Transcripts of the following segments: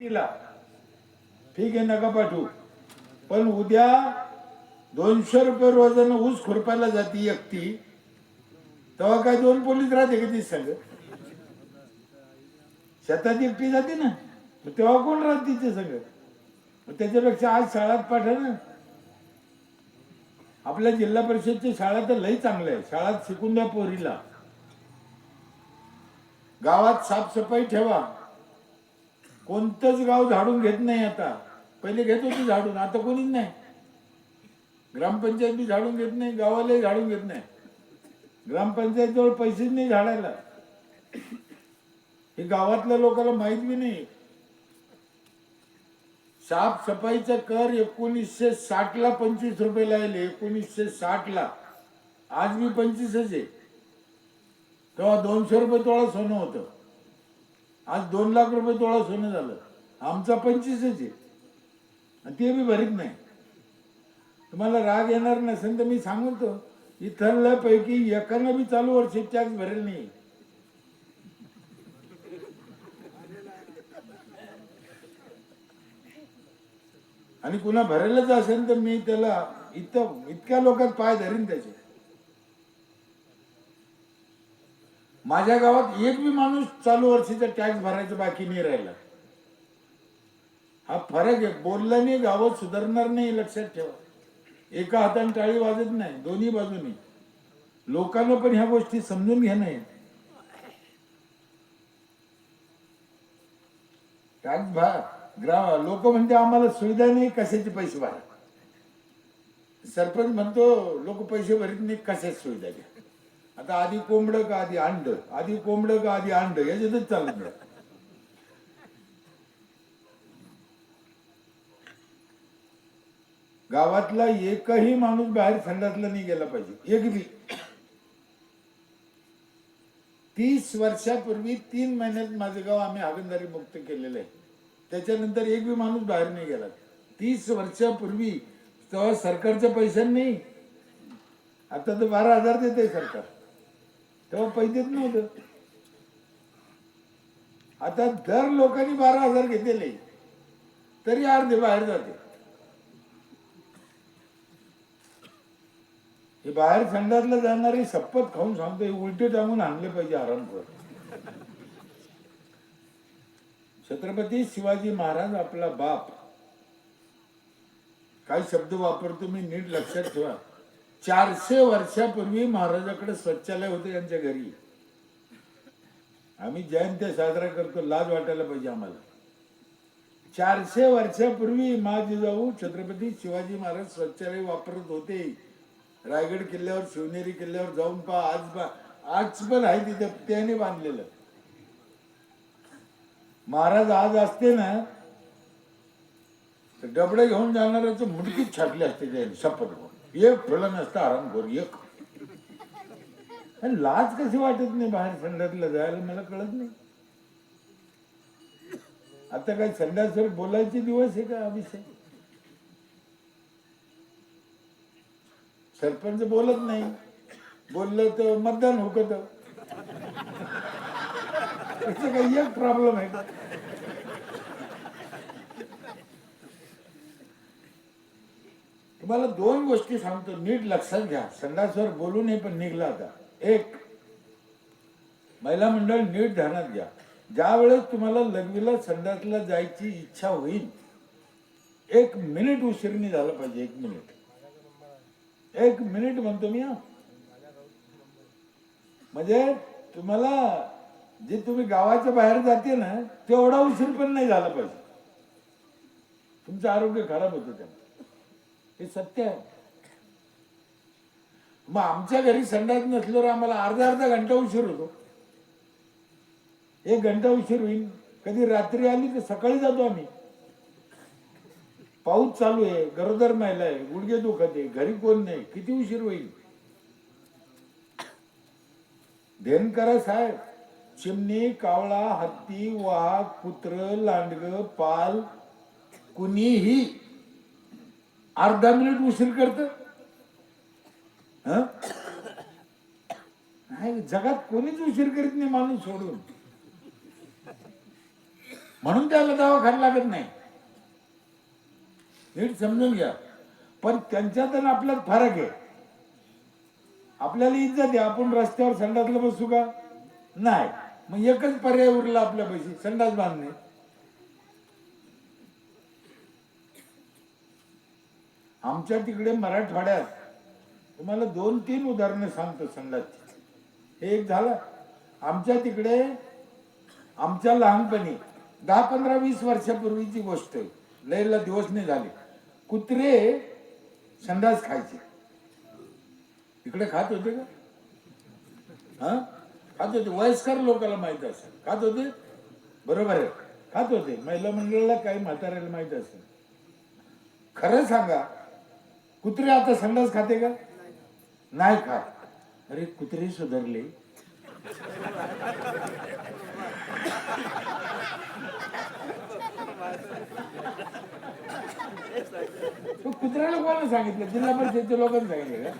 तिला ठीक आहे नका पाठवू, पण उद्या 200 रुपये रोजानं ऊस खुरपायला जाती एकटी, तेव्हा काय 2 पोलीस राहते का ती संग? शेतात एकटी जाते ना, तेव्हा कोण राहत तिच्या संग? त्याच्यापेक्षा आज शाळात पाठवा ना. आपल्या जिल्हा परिषदची शाळा तर लई चांगल्या आहे, शाळात शिकून द्या पोरीला. गावात साफसफाई ठेवा. कोणतंच गाव झाडून घेत नाही आता, पहिले घेत होते झाडून, आता कोणीच नाही. ग्रामपंचायत बी झाडून घेत नाही, गावालाही झाडून घेत नाही. ग्रामपंचायत जवळ पैसेच नाही झाडायला, हे गावातल्या लोकांना माहित बी नाही. साफसफाईचा कर 1960 ला 25 रुपये लावले, 1960 ला. आज मी 25 आहे. तेव्हा 200 रुपये तोळा सोनं होतं, आज 2 लाख रुपये तोळा सोनं झालं. आमचा 25 आहे आणि ते बी भरीत नाही. तुम्हाला राग येणार नसेल तर मी सांगतो, इथल्या पैकी एकानं बी चालू वर्षी टॅक्स भरेल नाही. आणि कुणा भरेलच असेल तर मी त्याला इतक्या लोकात पाय धरीन त्याचे. माझ्या गावात एक बी माणूस चालू वर्षीचा टॅक्स भरायचा बाकी नाही राहिला. हा फरक आहे. बोलल्याने गावात सुधारणार नाही, लक्षात ठेवा. एका हाताने टाळी वाजत नाही, दोन्ही बाजूनी. लोकांना पण ह्या गोष्टी समजून घेणं. टॅक्स भर, लोक म्हणते आम्हाला सुविधा नाही, कशाचे पैसे भरा. सरपंच म्हणतो लोक पैसे भरत नाही, कशाची सुविधा घ्या. आता आधी कोंबड का आधी अंड, आधी कोंबड का आधी अंड, याच्यातच चालत नाही. गावातला एकही माणूस बाहेर संडासला नाही गेला पाहिजे, एक बी. 30 वर्षापूर्वी 3 महिन्यात माझं गाव आम्ही हागणदारी मुक्त केलेलं आहे. त्याच्यानंतर एक बी माणूस बाहेर नाही गेला. 30 वर्षापूर्वी तेव्हा सरकारच्या पैशांनी नाही. आता तर 12,000 देते सरकार, तेव्हा पैसेच नव्हतं. आता दर लोकांनी 12,000 घेतलेले, तरी अर्धे बाहेर जाते. हे बाहेर संडासला जाणारी शपथ खाऊन सांगतो, उलटे टांगून आणले पाहिजे आरामखोर. छत्रपती शिवाजी महाराज आपला बाप काय शब्द वापरतो मी नीट लक्षात ठेवा. 400 वर्षापूर्वी महाराजाकडे शौचालय होते यांच्या घरी. आम्ही जयंती साजरा करतो, लाज वाटायला पाहिजे आम्हाला. 400 वर्षापूर्वी मा जिजाऊ छत्रपती शिवाजी महाराज शौचालय वापरत होते. रायगड किल्ल्यावर, शिवनेरी किल्ल्यावर जाऊन पहा, आज पण आहे तिथे, त्याने बांधलेलं. महाराज आज असते ना तर डबडे घेऊन जाणाऱ्याच मुडकीच छाटले असते त्याने, शपथ. एक फुलं नसतं आरामखोर, एक. लाज कशी वाटत नाही बाहेर संडासला जायला, मला कळत नाही. आता काय संडासवर बोलायचे दिवस आहे का? विषय सरपंच बोलत नाही, बोललं तर मतदान हुकत. याचा काही एक प्रॉब्लेम आहे का? तुम्हाला 2 गोष्टी सांगतो, नीट लक्षात घ्या. संडासवर बोलू नये पण निघला आता. एक, महिला मंडळ नीट ध्यानात घ्या. ज्या वेळेस तुम्हाला लघवीला संडासला जायची इच्छा होईल, 1 मिनिट उशीरणी झालं पाहिजे. 1 मिनिट, 1 मिनिट म्हणतो मी. म्हणजे तुम्हाला जे तुम्ही गावाच्या बाहेर जाते ना, तेवढा उशीर पण नाही झाला पाहिजे. तुमचं आरोग्य खराब होतं त्यामुळे, हे सत्य आहे. मग आमच्या घरी संडास नसल्यावर आम्हाला अर्धा घंटा उशीर होतो. 1 घंटा उशीर होईल. कधी रात्री आली तर सकाळी जातो आम्ही. पाऊस चालू आहे, गरोदर महिला आहे, गुडघे दुखत आहे, घरी कोण नाही, किती उशीर होईल? ध्यान करा साहेब. चिमणी, कावळा, हत्ती, वाघ, कुत्र, लांडग, पाल, कुणीही अर्धा मिनिट उशीर करत नाही. जगात कोणीच उशीर करीत नाही, माणूस सोडून. म्हणून त्याला दवाखाना लागत नाही. नीट समजून घ्या. पण त्यांच्यात आणि आपल्यात फरक आहे. आपल्याला इज्जत आहे, आपण रस्त्यावर संडासला बसू का नाही. मग एकच पर्याय उरला आपल्यापाशी, संडास बांधणे. आमच्या तिकडे मराठवाड्यात तुम्हाला 2-3 उदाहरणं सांगतो संडासची. हे एक झालं आमच्या तिकडे, आमच्या लहानपणी 10-15-20 वर्षापूर्वीची गोष्ट आहे, लयला दिवस नाही झाले. कुत्रे संडास खायचे. इकडे खात होते का? हा, खात होते. वयस्कर लोकांना माहित असेल, खात होते. बरोबर आहे, खात होते. महिला मंडळाला काही म्हाताऱ्याला माहित असेल. खरं सांगा, कुत्रे आता संडास खाते का? नाही खात. अरे कुत्रे सुधारले. कुत्र्याला कोणाला सांगितलं? जिल्हा परिषदेच्या लोकांनी सांगितलं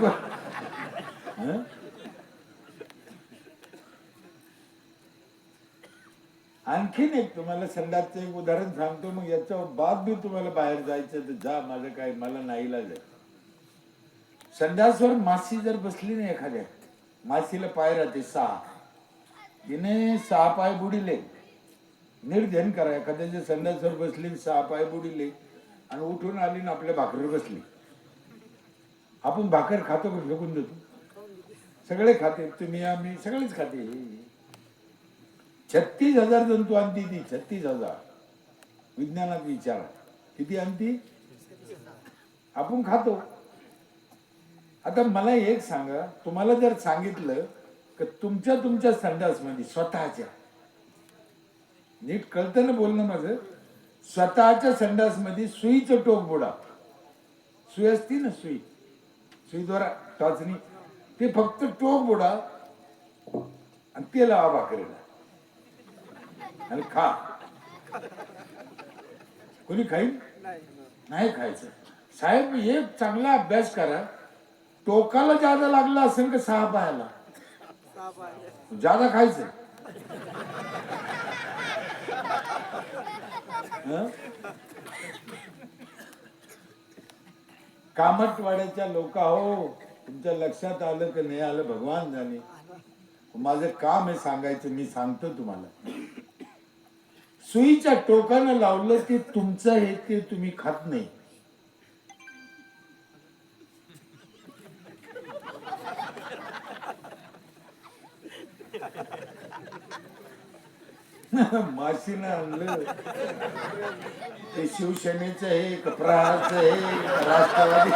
का? आणखीन एक तुम्हाला संडासचं एक उदाहरण सांगतो, मग याच्या बाद बी तुम्हाला बाहेर जायचं तर जा, माझं काय, मला नाही लागलं. संडासवर माशी जर बसली ना, एखाद्या माशीला पाय राहते 6, तिने 6 पाय बुडिले. नीट ध्यान करा. एखाद्याच्या संडासवर बसली, 6 पाय बुडिले आणि उठून आली ना आपल्या भाकरीवर बसली. आपण भाकर खातो का फेकून देतो? सगळे खाते, तुम्ही आम्ही सगळेच खाते. 36,000 जंतू आणती ती. 36,000. विज्ञानात विचार किती आणती, आपण खातो. आता मला एक सांगा, तुम्हाला जर सांगितलं की तुमच्या संडासमध्ये स्वतःच्या, नीट कळतं ना बोलणं माझं, स्वतःच्या संडासमध्ये सुईचं टोक बुडा. सुई असती ना, सुईद्वारा टाचणी, ते फक्त टोक बुडा आणि ते लावा भाकरीला आणि खा. कोणी खाईल? नाही खायचं. साहेब एक चांगला अभ्यास करा. टोकाला ज्यादा लागला असेल का 6 पायाला ज्यादा खायचं. कामटवाड्याच्या लोक हो, तुमच्या लक्षात आलं की नाही आलं भगवान जाणे. माझं काम आहे सांगायचं, मी सांगतो तुम्हाला. सुईच्या टोकानं लावलं ते तुमचं आहे, ते तुम्ही खात नाही. माशीनं आणलं ते शिवसेनेचं आहे का प्रहारचं आहे राष्ट्रवादी?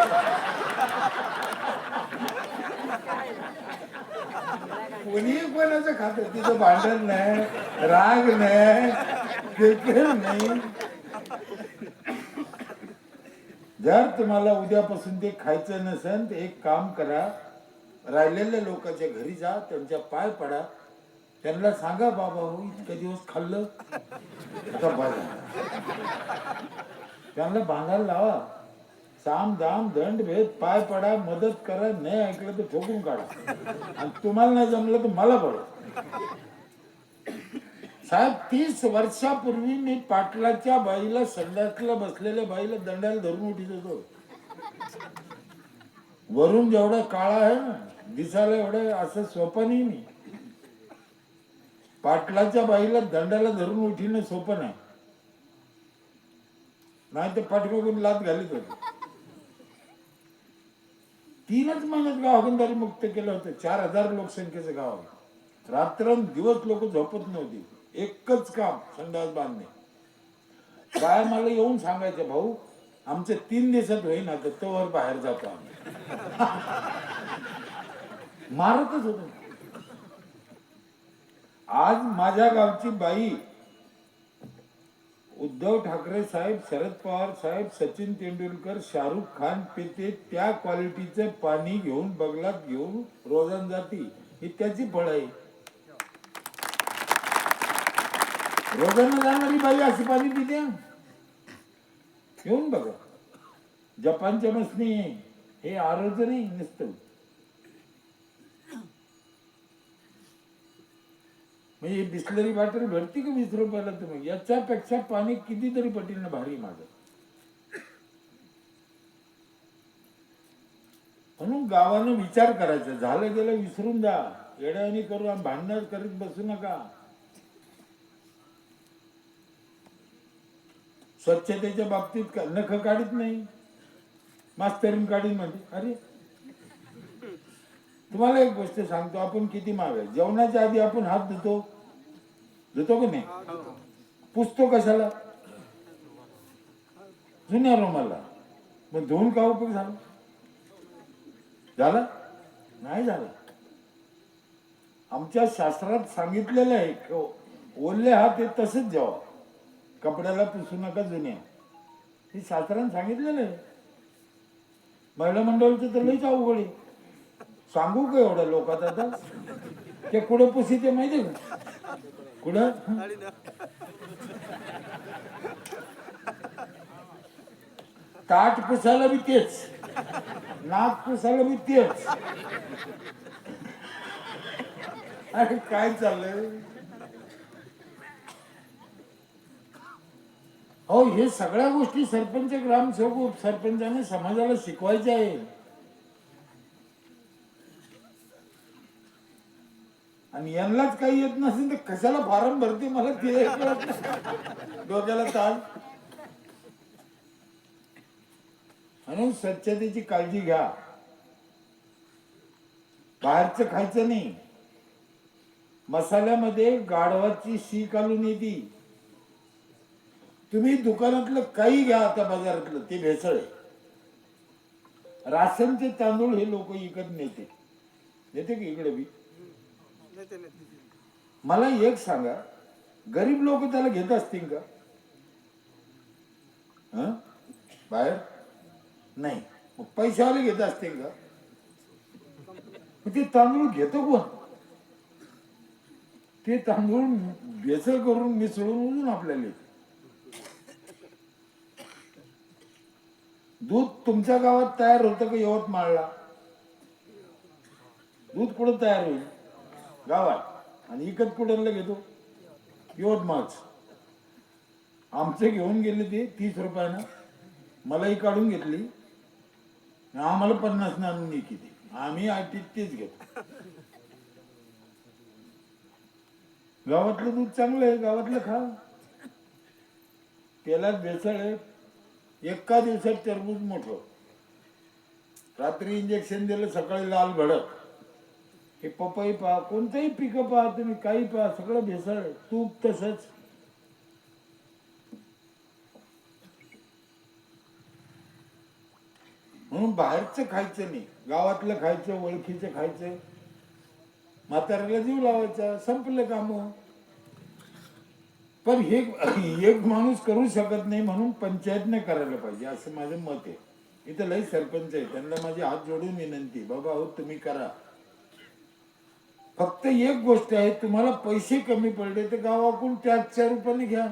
कोणी कोणाचं खात, तिथं भांडण नाही, राग नाही, नाही. जर तुम्हाला उद्यापासून ते खायचं नसेल तर एक काम करा, राहिलेल्या लोकांच्या घरी जा, त्यांच्या पाय पडा, त्यांना सांगा बाबा हो इतके दिवस खाल्लं, त्यांना बांधायला लावा. साम दाम दंड भेद, पाय पडा, मदत करा. नाही ऐकलं तर ठोकून काढा आणि तुम्हाला नाही जमलं तर मला पडा. साहेब 30 वर्षापूर्वी मी पाटलाच्या बाईला, संडासला बसलेल्या बाईला दंडाला धरून उठीत होतो. वरून जेवढा काळा आहे ना, दिसायला एवढं असं सोपं नाही. मी पाटलाच्या बाईला दंडाला धरून उठीनं सोपं नाही, नाही तर पाठीमागून लात घालीत होते. 3च महिन्यात गाव हागणदारी मुक्त केलं होतं. 4,000 लोकसंख्येचं गाव आहे. रात्रंदिवस लोक झोपत नव्हती. एकच काम, संडास बांधणे. काय मला येऊन सांगायचं, भाऊ आमचं 3 दिवसात होईना तर तोवर बाहेर जातो आम्ही. मारतच होतो. आज माझ्या गावची बाई उद्धव ठाकरे साहेब, शरद पवार साहेब, सचिन तेंडुलकर, शाहरुख खान पिते त्या क्वालिटीचं पाणी घेऊन, बगलात घेऊन रोजान जाती. ही त्याची फळ आहे. रोजानं जाणारी बाई अशी पाणी पिते. घेऊन बघा, जपानच्या मसनी हे आरोग्य नाही नसतं. म्हणजे बिस्लरी बॉटल भेटते का 20 रुपयाला? तुम्ही याच्यापेक्षा पाणी कितीतरी पटीनं भारी माझं. म्हणून गावानं विचार करायचा, झालं गेलं विसरून जा, येड्यावानी करू आणि भांडण करीत बसू नका. स्वच्छतेच्या बाबतीत नख काढीत नाही, मास्तरीन काढीत म्हणते. अरे तुम्हाला एक गोष्ट सांगतो, आपण किती मागे जेवणाच्या आधी आपण हात धुतो की नाही? पुसतो कशाला? जुन्या रुमाला. मग धुवून का उपयोग झाला? झाला नाही झाला. आमच्या शास्त्रात सांगितलेलं आहे, ओले हात हे तसेच जेवा, कपड्याला पुसू नका जुन्या. हे शास्त्राने सांगितलेलं आहे. महिला मंडळाचं तर लईच अवघड आहे. सांगू का एवढ्या लोकात? आता ते कुठं पुसी ते माहिती का? कुठं ताट पुसायला बी तेच, नाक पुसायला बी तेच. अरे काय चाललंय? हो, हे सगळ्या गोष्टी सरपंच, ग्रामसेवक, उपसरपंचाने समाजाला शिकवायच्या आहे. आणि यांनाच काही येत नसेल तर कशाला फॉर्म भरते मला ते कळत नाही. डोक्याला ताण. म्हणून स्वच्छतेची काळजी घ्या. बाहेरचं खायचं नाही. मसाल्यामध्ये गाढवाची शी घालून येते. तुम्ही दुकानातलं काही घ्या, आता बाजारातलं, ते भेसळ आहे. राशनचे तांदूळ हे लोक विकत नेते की इकडे बी? मला एक सांगा, गरीब लोक त्याला घेत असतील का? बाहेर नाही. मग पैशावाले घेत असतील का? ते तांदूळ घेतो कोण? ते तांदूळ भेसळ करून मिसळून आपल्याला. दूध तुमच्या गावात तयार होतं का यवतमाळला? दूध कुठं तयार होईल? गावात. आणि इकत कुठला घेतो? यवतमाळच. आमचे घेऊन गेले ते 30 रुपयानं, मलाही काढून घेतली, आम्हाला 50 आणून नाही किती. आम्ही तेच घेतो. गावातलं दूध चांगलं आहे, गावातलं खा. त्याला भेसळ आहे. एका दिवसात टरबूज मोठं, रात्री इंजेक्शन दिलं, सकाळी लाल भडक. हे पपई पहा, कोणतंही पिकं पहा तुम्ही, काही पहा, सगळं भेसळ. तूप तसंच. म्हणून बाहेरचं खायचं नाही, गावातलं खायचं, ओळखीचं खायचं. म्हाताऱ्याला जीव लावायचा, संपलं काम. पण हे एक माणूस करू शकत नाही, म्हणून पंचायतने करायला पाहिजे, असं माझं मत आहे. इथं लई सरपंच आहे, त्यांना माझी हात जोडून विनंती, बाबा हो तुम्ही करा. फक्त एक गोष्ट आहे, तुम्हाला पैसे कमी पडले तर गावाकडून टॅक्सच्या रूपाने घ्या.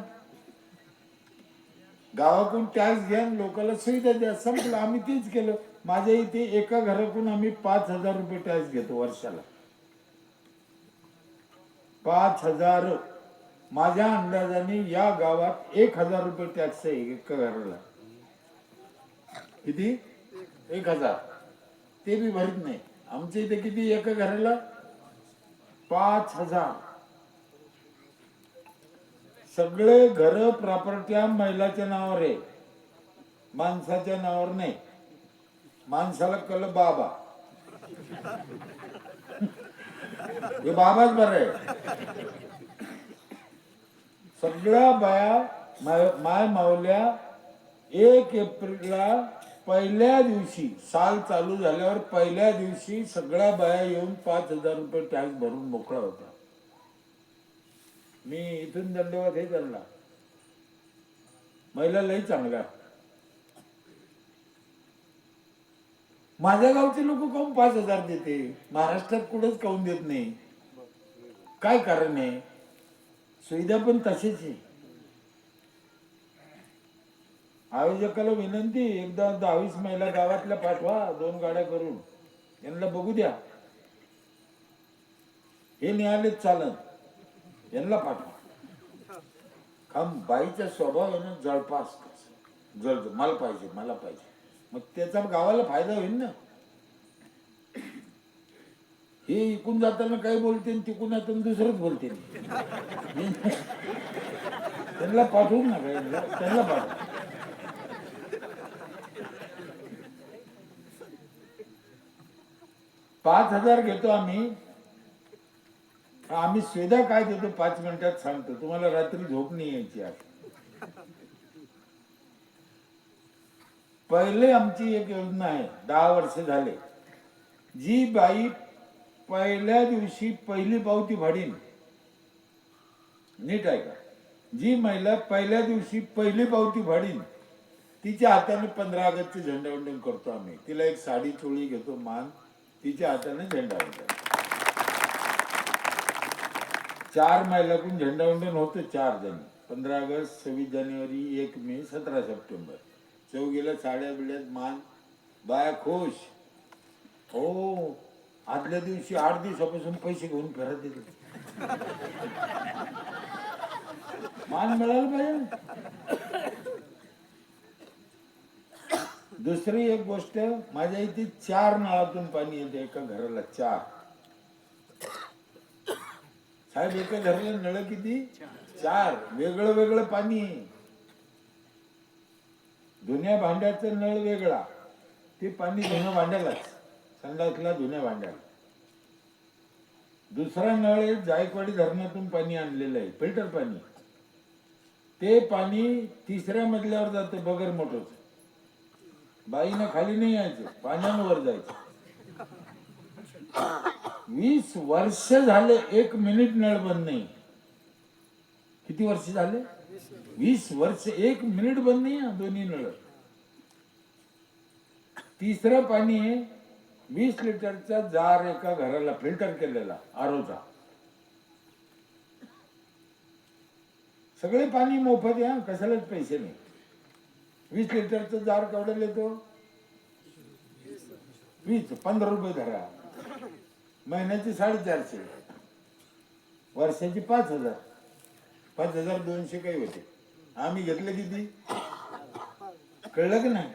गावाकडून टॅक्स घ्या, लोकांना सुविधा द्या, संपलं. आम्ही तेच केलं. माझ्या इथे एका घरातून आम्ही 5,000 रुपये टॅक्स घेतो वर्षाला. 5,000. माझ्या अंदाजाने या गावात 1,000 रुपये टॅक्स आहे एका घराला. किती? 1,000. ते बी भरत नाही. आमच्या इथे किती एका घराला? 5,000. सगळे घर प्रॉपर्ट्या महिलाच्या नावावर आहे, माणसाच्या नावावर नाही. माणसाला कल बाबा, हे बाबाच बरं आहे. सगळ्या बाया माय मावल्या 1 एप्रिलला पहिल्या दिवशी, साल चालू झाल्यावर पहिल्या दिवशी सगळ्या बाया येऊन 5,000 रुपये टॅक्स भरून मोकळा होता. मी इथून दंडवत हे चालला. महिला लई चांगला. माझ्या गावचे लोक काऊन 5,000 देते? महाराष्ट्रात कुठंच काऊन देत नाही? काय कारण आहे? सुविधा पण तशीच आहे. आयोजकाला विनंती, एकदा 10-20 महिला गावातल्या पाठवा, 2 गाड्या करून, यांना बघू द्या. हे निघालेच चालत. यांना पाठवा. काम बाईचा स्वभाव आहे ना जळपास, जळ मला पाहिजे मला पाहिजे, मग त्याचा गावाला फायदा होईल ना. हे इकून जाताना काही बोलते तिकून जाताना दुसरंच बोलते. त्यांना पाठवून ना काही त्यांना पाठवा. 5,000 घेतो आम्ही. आम्ही सुविधा काय देतो 5 मिनिटात सांगतो तुम्हाला. रात्री झोप नाही यायची. आज पहिले आमची एक योजना आहे, 10 वर्ष झाले. जी बाई पहिल्या दिवशी पहिली पावती फाडीन, नीट आहे का, जी महिला पहिल्या दिवशी पहिली पावती फाडीन तिच्या हाताने 15 ऑगस्टचे झेंडावंदन करतो आम्ही. तिला एक साडी चोळी घेतो मान, तिच्या हाताने झेंडावंदन. 4 महिलाकडून झेंडावंदन होतं. 4 जण, 15 ऑगस्ट, 26 जानेवारी, 1 मे, 17 सप्टेंबर. चौघीला साड्या बिड्यात मान, बाया खुश. हो, आदल्या दिवशी 8 दिवसापासून पैसे घेऊन फिरत येते. मान मिळालं पाहिजे. दुसरी एक गोष्ट, माझ्या इथे 4 नळातून पाणी येते एका घराला. 4 साहेब, एका घराला नळ किती? 4. वेगळं वेगळं पाणी. धुण्या भांड्याचं नळ वेगळा, ते पाणी धुण्या भांड्यालाच, संडासला धुण्या भांड्याला. दुसरा नळ आहे जायकवाडी धरणातून पाणी आणलेलं आहे, फिल्टर पाणी. ते पाणी 3ऱ्या मजल्यावर जातं बगर मोटरचं. बाईनं खाली नाही यायचं, पाण्यावर जायचं. 20 वर्ष झाले 1 मिनिट नळ बंद नाही. किती वर्ष झाले? 20 वर्ष 1 मिनिट बंद नाही. दोन्ही नळ. तिसरं पाणी आहे 20 लिटरचा जार एका घराला फिल्टर केलेला आरोचा. सगळे पाणी मोफत आहे, कशालाच पैसे नाही. 20 लिटरचा जार केवढ्याला येतो? 15 रुपये धरा. महिन्याची 450, वर्षाची 5,000. 5,200 काही होते. आम्ही घेतलं किती कळलं की नाही.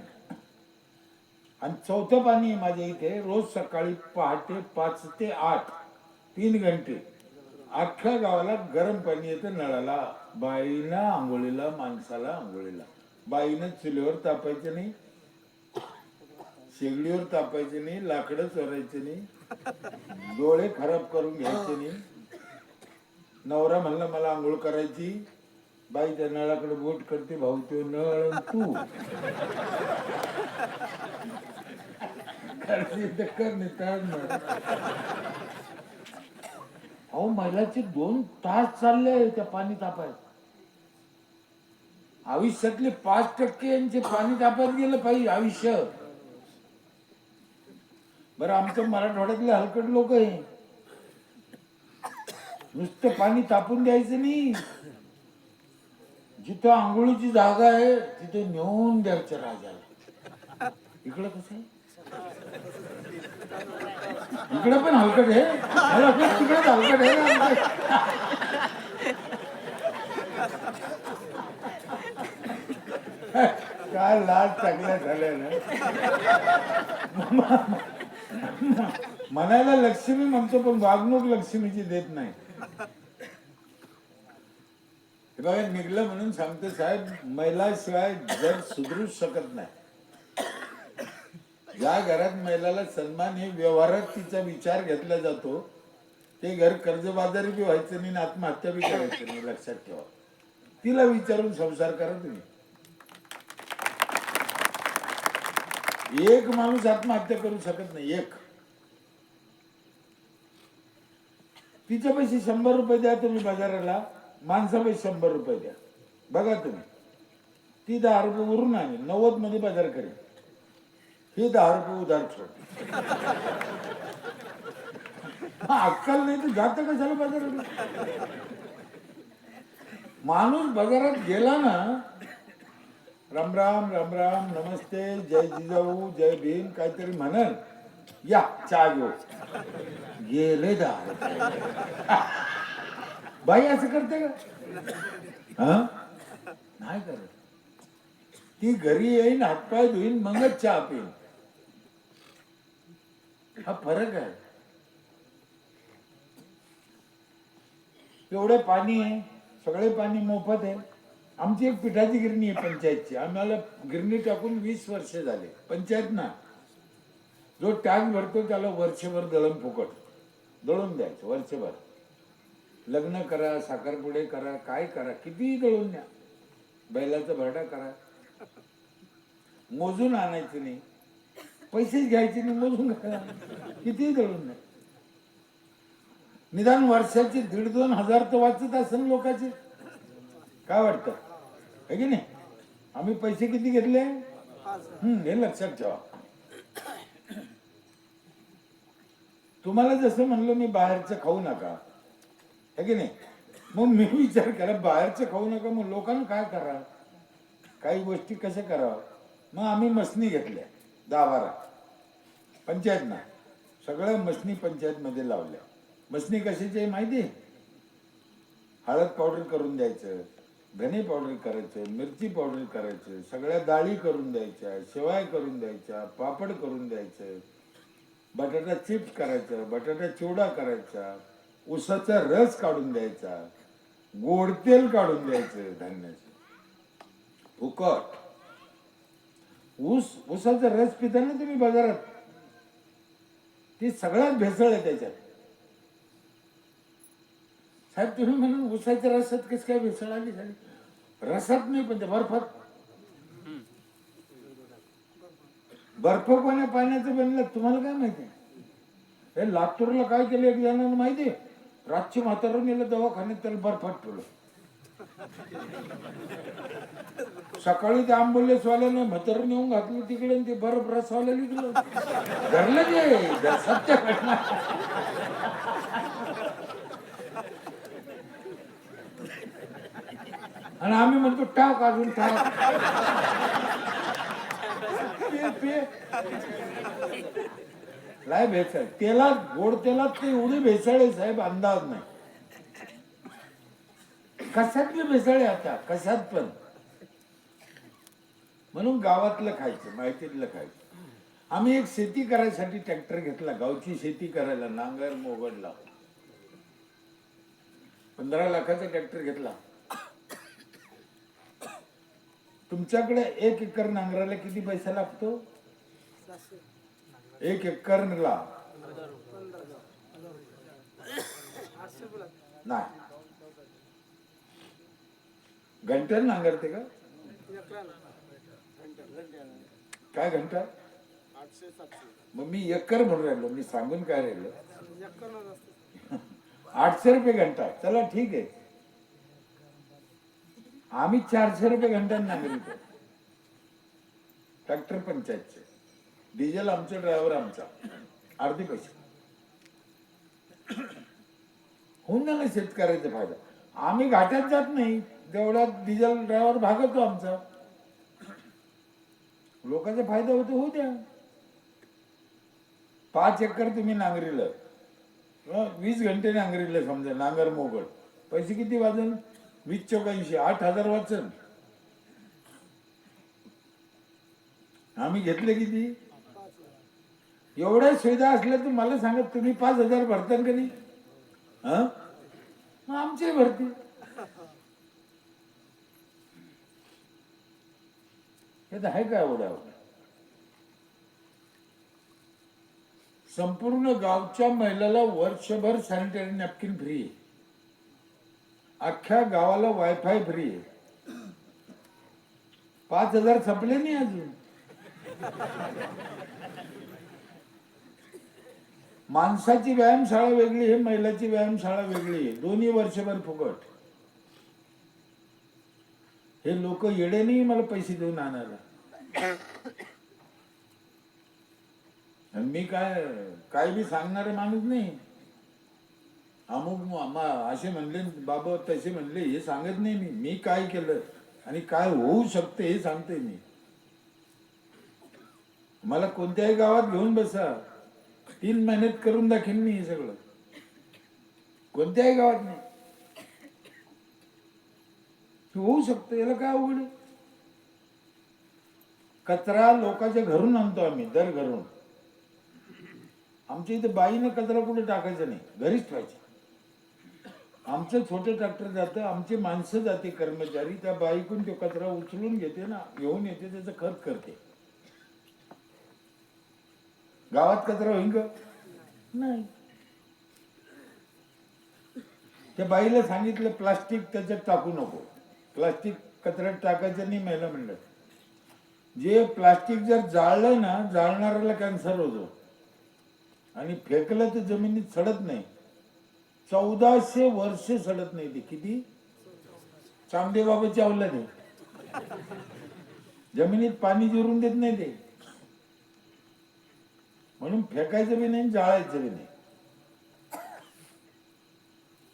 आणि चौथं पाणी माझ्या इथे रोज सकाळी पहाटे 5 ते 8 3 घंटे अख्ख्या गावाला गरम पाणी येतं नळाला. बाईला आंघोळीला, माणसाला आंघोळीला. बाईनं चुलीवर तापायचं नाही, शेगडीवर तापायचे नाही, लाकडं चोरायचे नाही, डोळे खराब करून घ्यायचे नाही. नवरा म्हणला मला आंघोळ करायची, बाई त्या नळाकडे बोट करते, भाऊ तो नळ तू अहो महिलाचे 2 तास चालले त्या पाणी तापायत. आयुष्यातले 5% यांचे पाणी तापायला गेलं पाहिजे आयुष्य. बरं, आमचं मराठवाड्यातले हलकट लोक आहे, नुसतं पाणी तापून द्यायचं नाही, जिथं आंघोळीची जागा आहे तिथे नेऊन द्यायचं राजाला. इकडं कसं आहे? इकडे पण हलकट आहे, तिकडे हलकट आहे. काय लाज टाकल्या झाल्या ना. म्हणायला लक्ष्मी म्हणतो पण वागणूक लक्ष्मीची देत नाही. बघा, निघलं म्हणून सांगतो साहेब, महिलाशिवाय जग सुधरू शकत नाही. ज्या घरात महिलाला सन्मान हे व्यवहारात तिचा विचार घेतला जातो, ते घर कर्जबाजारी बी व्हायचं नाही, आत्महत्या बी करायचं नाही. लक्षात ठेवा. तिला विचारून संसार करा तुम्ही. एक माणूस आत्महत्या करू शकत नाही. एक. तिच्या पैसे 100 रुपये द्या तुम्ही बाजाराला, माणसा पैसे 100 रुपये द्या. बघा तुम्ही, ती 10 रुपये उरून आली, 90 मध्ये बाजार करेल. हे 10 रुपये उधार ठेव. अक्कल नाही तर जात कशाला बाजारात. माणूस बाजारात गेला ना, राम राम राम राम, नमस्ते, जय जिजाऊ, जय भीम काहीतरी म्हणल, या चहा घेऊ, गेले 10 रुपये. बाई असं करते का? हा, नाही करत. ती घरी येईन, हातपाय धुईन, मगच चहा पिईन. हा फरक आहे. एवढं पाणी आहे, सगळे पाणी मोफत आहे. आमची एक पिठाची गिरणी आहे पंचायतची. आम्हाला गिरणी टाकून 20 वर्ष झाले. पंचायत ना, जो टॅक्स भरतो त्याला वर्षभर दळण फुकट दळून द्यायचं. वर्षभर लग्न करा, साखरपुडे करा, काय करा, कितीही दळून द्या. बैलाचा भरडा करा, मोजून आणायचं नाही, पैसेच घ्यायचे नाही, मोजून करा, कितीही दळून द्या. निदान वर्षाचे 1,500-2 हजार तर वाचत असेल लोकांचे. काय वाटतं, है की नाही? आम्ही पैसे किती घेतले हे लक्षात ठेवा. तुम्हाला जसं म्हणलं मी बाहेरचं खाऊ नका, है की नाही? मग मी विचार करा, बाहेरचं खाऊ नका, मग लोकांना काय करा, काही गोष्टी कशा करावं. मग आम्ही मशनी घेतल्या 10-12 पंचायत ना, सगळ्या मशनी पंचायत मध्ये लावल्या. मशनी कशाची आहे माहिती? हळद पावडर करून द्यायचं, धने पावडर करायचं, मिरची पावडर करायचं, सगळ्या डाळी करून द्यायच्या, शेवाय करून द्यायच्या, पापड करून द्यायचं, बटाटा चिप्स करायचं, बटाटा चिवडा करायचा, ऊसाचा रस काढून द्यायचा, गोड तेल काढून द्यायचं धान्याचं फुकट. ऊसाचा रस पिता ना तुम्ही बाजारात, ती सगळ्यात भेसळ आहे त्याच्यात. साहेब तुम्ही म्हणून ऊसाच्या रसात कस काय भेसळ आली झाली? रसात नाही पण त्या बर्फात. बर्फ कोण्या पाण्याचं बनलं तुम्हाला काय माहिती? हे लातूरला काय केलं एक जणांना माहिती? रातची म्हातारा नेलं दवाखान्यात, त्याला बर्फात ठेवलं. सकाळी त्या आंबोलेसवाल्याने म्हातारा नेऊन घातलं तिकडे, ते बर्फ रसवाल्याला दिलं. घरलं जे सत्य घटना. आणि आम्ही म्हणतो टाक, अजून टाक, लय भेसळ. तेलात, गोड तेलात ते एवढी भेसळ आहे साहेब, अंदाज नाही. कशात बी भेसळ आहे आता, कशात पण. म्हणून गावातलं खायचं, माहितीतलं खायचं. आम्ही एक शेती करायसाठी ट्रॅक्टर घेतला, गावची शेती करायला, नांगर मोगडला. 15 लाखाचा ट्रॅक्टर घेतला. तुमच्याकडे 1 एकर नांगराला किती पैसा लागतो? 1 एकरला नाही. घंट्याला नांगरते का काय? घंटा? मग मी एकर म्हणून राहिलो, मी सांगून काय राहिलो? 800 रुपये घंटा. चला ठीक आहे, आम्ही 400 रुपये घंट्याने नांगरितो. ट्रॅक्टर पंचायतचे, डिझेल आमचा, ड्रायव्हर आमचा, अर्धे पैसे होऊन ना शेतकऱ्याचा फायदा. आम्ही घाट्यात जात नाही, तेवढा डिझेल ड्रायव्हर भागतो आमचा. लोकांचा फायदा होतो, होऊ द्या. 5 एकर तुम्ही नांगरिलं, 20 घंटे नांगरिलं समजा, नांगर मोगड, पैसे किती वाजन? 20 चौक्याऐंशी, 8,000 वाचन. आम्ही घेतले किती? एवढ्या सुविधा असल्या तर मला सांगत, तुम्ही 5,000 भरता का नाही? हा, आमचे भरती. हे तर आहे का एवढं? संपूर्ण गावच्या महिलाला वर्षभर सॅनिटरी नॅपकिन फ्री आहे. अख्ख्या गावाला वायफाय फ्री आहे. 5,000 संपले नाही अजून. माणसाची व्यायामशाळा वेगळी आहे, महिलाची व्यायामशाळा वेगळी आहे. दोन्ही वर्षभर फुकट. हे लोक येडे नाही मला पैसे देऊन आणायला. मी काय बी सांगणारे माणूस नाही. अमुक असे म्हणले बाबा, तसे म्हणले, हे सांगत नाही मी. मी काय केलं आणि काय होऊ शकते हे सांगते मी. मला कोणत्याही गावात घेऊन बसा, 3 महिन्यात करून दाखीन मी हे सगळं. कोणत्याही गावात नाही. होऊ शकतं, याला काय अवघड आहे? कचरा लोकांच्या घरून आणतो आम्ही, दर घरून. आमच्या इथे बाईनं कचरा कुठे टाकायचा नाही, घरीच ठेवायचे. आमचं छोटे ट्रॅक्टर जातं, आमचे माणसं जाते कर्मचारी, त्या बाईकून तो कचरा उचलून घेते ना, घेऊन येते, त्याचं खत करते. गावात कचरा होईल का? नाही. त्या बाईला सांगितलं प्लास्टिक त्याच्यात टाकू नको, प्लास्टिक कचऱ्यात टाकायचं नाही. महिला म्हणलं जे प्लास्टिक जर जाळलं ना, जाळणाऱ्याला कॅन्सर होतो आणि फेकलं तर जमिनीत सडत नाही. 1400 वर्ष सडत नाही ते. किती? चामदेबाबाची औलाद आहे. जमिनीत पाणी जिरून देत नाही ते, म्हणून फेकायचं बी नाही, जाळायचं बी नाही.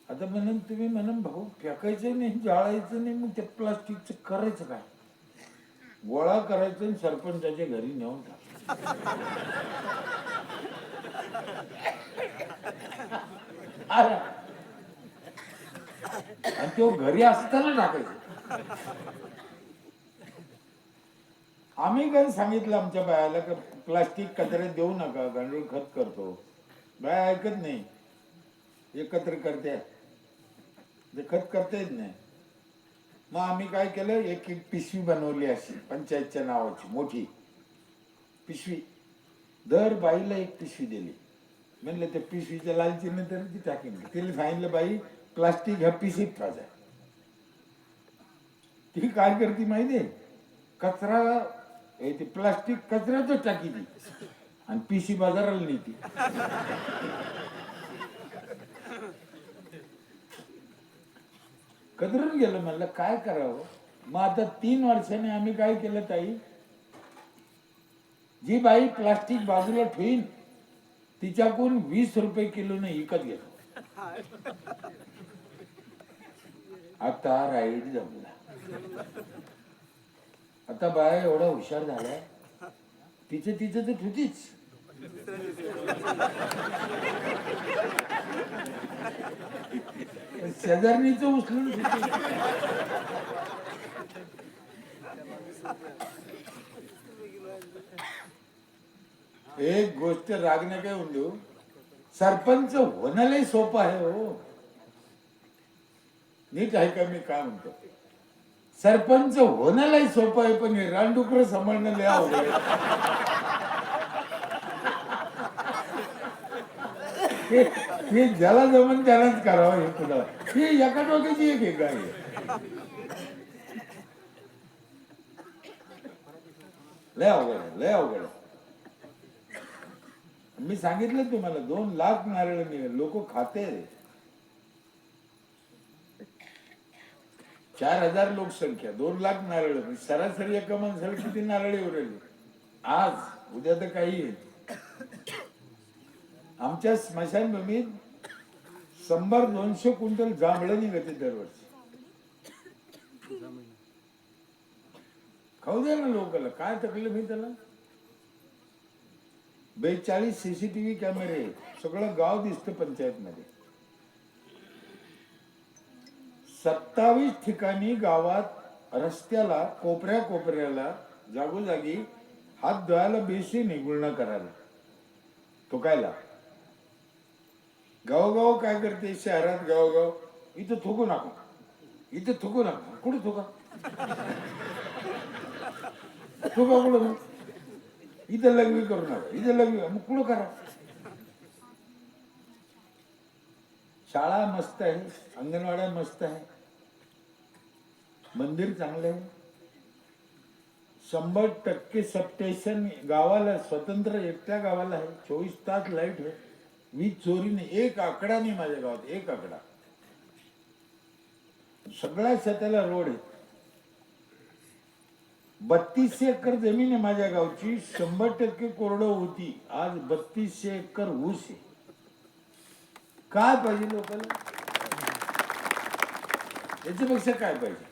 आता म्हणून तुम्ही म्हणून भाऊ फेकायचं नाही, जाळायचं नाही, मग त्या प्लास्टिकचं करायचं काय? गोळा करायचं आणि सरपंचाच्या घरी नेऊन टाक. आणि तो घरी असताना टाकायचं. आम्ही काय सांगितलं आमच्या बायाला की प्लास्टिक कचऱ्यात देऊ नका, गांडूळ खत करतो. बाया ऐकत नाही, एकत्र करते, जे खत करता येत नाही. मग आम्ही काय केलं, एक एक पिशवी बनवली अशी पंचायतच्या नावाची मोठी पिशवी. दर बाईला एक पिशवी दिली. म्हणलं त्या पिशवीच्या लालचीने तर ती टाकीन. तिला सांगितलं बाई प्लास्टिक ह्या पिशवीत ठेवायचं. ती काय करते माहितीये, कचरा ते प्लास्टिक कचऱ्यातच टाकी ती आणि पिशवी बाजाराला नेती. कदरून गेलं. म्हणलं काय करावं. मग आता 3 वर्षाने आम्ही काय केलं ताई, जी बाई प्लास्टिक बाजूला ठेवीन तिच्याकडून 20 रुपये किलोने विकत घेतो. आता राईट जमला. आता बाया एवढा हुशार झालाय, तिचं तर ठेवतीच. शेजारणीच उचलून एक गोष्ट रागणे काय होऊन देऊ, सरपंच होण्यालाही सोपं आहे हो. नीट आहे का मी काय म्हणतो? सरपंच होण्यालाही सोपं आहे, पण हे रानडुकर सांभाळणं लय अवघड आहे. हे ज्याला जमन त्यालाच करावं. हे तुला हे एका डोक्याची एक आहे काय? लय अवघड आहे, लय अवघड आहे. मी सांगितलं तुम्हाला 2 लाख नारळ निघाले. लोक खाते. 4000 लोकसंख्या, 2 लाख नारळ. सरासरी एका माणसाला किती नारळ उरले आज उद्या तर काही. आमच्या स्मशानभूमीत 100-200 क्विंटल जांभळं निघते दरवर्षी. खाऊ द्या ना लोकांना, काय तकलीफ आहे त्याला. 42 CCTV कॅमेरे, सगळं गाव दिसतं पंचायत मध्ये. 27 ठिकाणी गावात रस्त्याला कोपऱ्याला जागोजागी हात धुवायला बेसिन आहे, गुळणा करायला. तो कायला गावोगाव काय करते शहरात, गावोगाव इथं थुकू नका, इथं थुकू नका. कुठं थुका? थुका कुठं? इथं लघवी करू नका, इथं लघवी. मग कुठं करा? शाळा मस्त आहे, अंगणवाड्या मस्त आहे, मंदिर चांगलं आहे. 100% सबस्टेशन गावाला स्वतंत्र, एकट्या गावाला आहे. 24 तास लाईट आहे, वीज चोरी नाही. एक आकडा नाही माझ्या गावात, एक आकडा. सगळ्या शेताला रोड आहे. 3200 एकर जमीन आहे माझ्या गावची. 100% कोरडं होती, आज 3200 एकर ऊस आहे. काय पाहिजे लोकांना? याच्यापेक्षा काय पाहिजे?